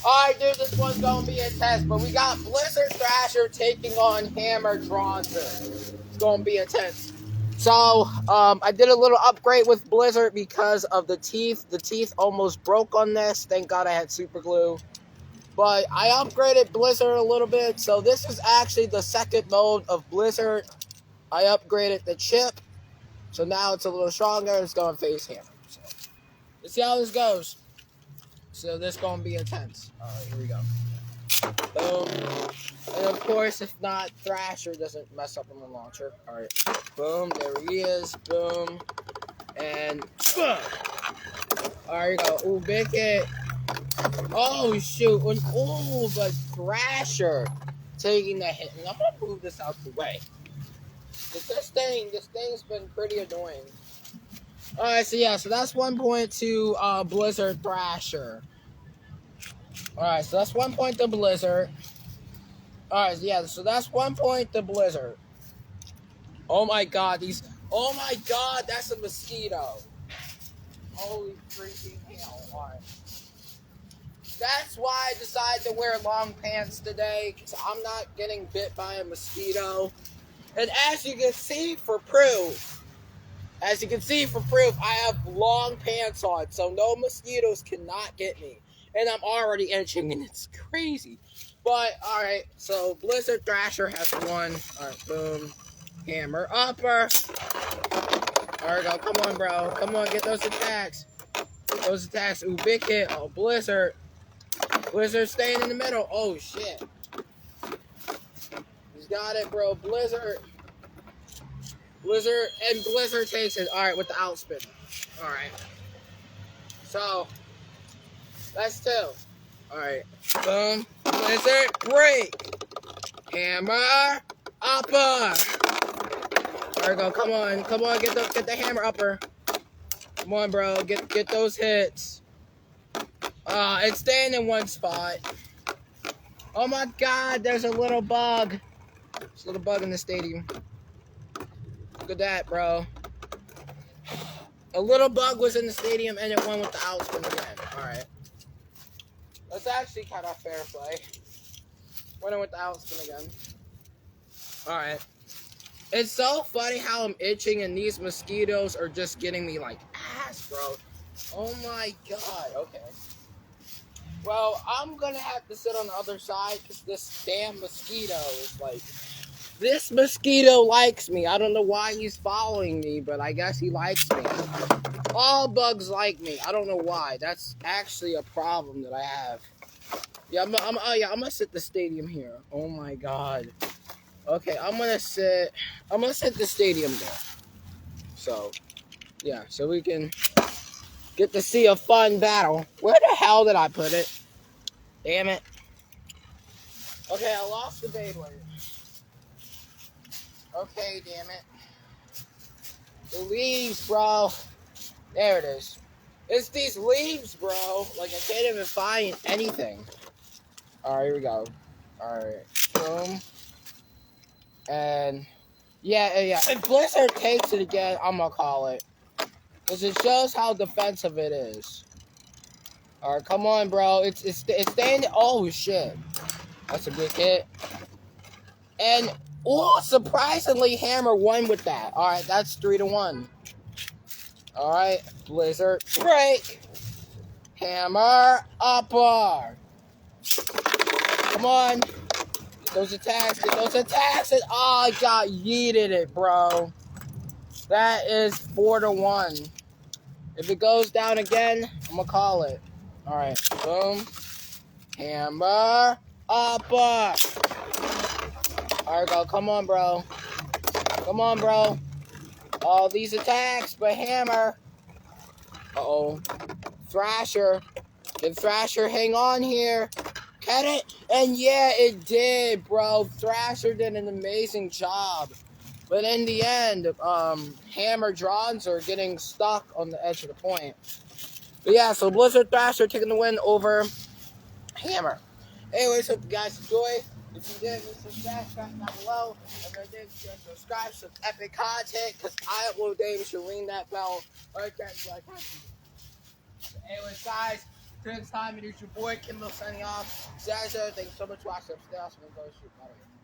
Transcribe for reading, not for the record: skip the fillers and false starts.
Alright, dude, this one's gonna be intense, but we got Blizzard Thrasher taking on Hammer Dranzer. It's gonna be intense. So, I did a little upgrade with Blizzard because of the teeth. The teeth almost broke on this. Thank God I had super glue. But I upgraded Blizzard a little bit, so this is actually the second mode of Blizzard. I upgraded the chip, so now it's a little stronger. It's going to face Hammer. So, let's see how this goes. So this is going to be intense. Alright, here we go. Boom. And of course, if not, Thrasher doesn't mess up on the launcher. Alright. Boom. There he is. Boom. And alright, here we go. Ooh, big hit. Oh, shoot. Oh, but Thrasher taking the hit. And I'm going to move this out the way. This thing's been pretty annoying. Alright, so yeah, so that's 1 point to Blizzard Thrasher. Alright, so that's 1 point to Blizzard. Alright, yeah, so that's 1 point to Blizzard. Oh my god, oh my god, that's a mosquito. Holy freaking hell. Alright. That's why I decided to wear long pants today, because I'm not getting bit by a mosquito. And as you can see for proof, I have long pants on, so no mosquitoes cannot get me. And I'm already itching, and it's crazy. But, alright, so Blizzard Thrasher has won. Alright, boom. Hammer upper. Alright, go. Come on, bro. Come on, get those attacks. Get those attacks. Ooh, big hit. Oh, Blizzard. Blizzard staying in the middle. Oh, shit. He's got it, bro. Blizzard. And Blizzard takes it. Alright, with the outspin. Alright. So, that's two. Alright. Boom. Blizzard. Break. Hammer. Upper. There we go. Come on. Come on. Get the hammer upper. Come on, bro. Get those hits. It's staying in one spot. Oh my god, there's a little bug. There's a little bug in the stadium. Look at that, bro. A little bug was in the stadium and it won with the outspin again. Alright. That's actually kind of fair play. Winning with the outspin again. Alright. It's so funny how I'm itching and these mosquitoes are just getting me like ass, bro. Oh my god. Okay. Well, I'm gonna have to sit on the other side because this damn mosquito is like... This mosquito likes me. I don't know why he's following me, but I guess he likes me. All bugs like me. I don't know why. That's actually a problem that I have. Yeah, I'm gonna sit the stadium here. Oh my god. Okay, I'm gonna sit the stadium there. So, yeah, so we can get to see a fun battle. Where the hell did I put it? Damn it. Okay, I lost the Beyblade. Okay, damn it. The leaves, bro. There it is. It's these leaves, bro. Like, I can't even find anything. Alright, here we go. Alright. Boom. And, yeah. If Blizzard takes it again, I'm gonna call it. Because it shows how defensive it is. Alright, come on, bro. It's staying... Oh, shit. That's a good hit. And... Oh, surprisingly, Hammer won with that. Alright, that's 3-1. Alright, Blizzard, break. Hammer, upper. Come on. Get those attacks. And, oh, I got yeeted it, bro. That is 4-1. If it goes down again, I'm going to call it. Alright, boom. Hammer, upper. Alright, go. Come on, bro. Come on, bro. All these attacks, but Hammer. Uh-oh. Thrasher. Did Thrasher hang on here? Can it? And yeah, it did, bro. Thrasher did an amazing job. But in the end, Hammer Dranzer getting stuck on the edge of the point. But yeah, so Blizzard Thrasher taking the win over Hammer. Anyways, hope you guys enjoy. If you did, subscribe down below. If you did, subscribe to epic content, because I upload daily, so ring that bell. Alright, guys. Anyways, guys, Until next time, it is your boy Kimball signing off. Dranzer, thanks so much for watching. Stay awesome and go shoot. Bye.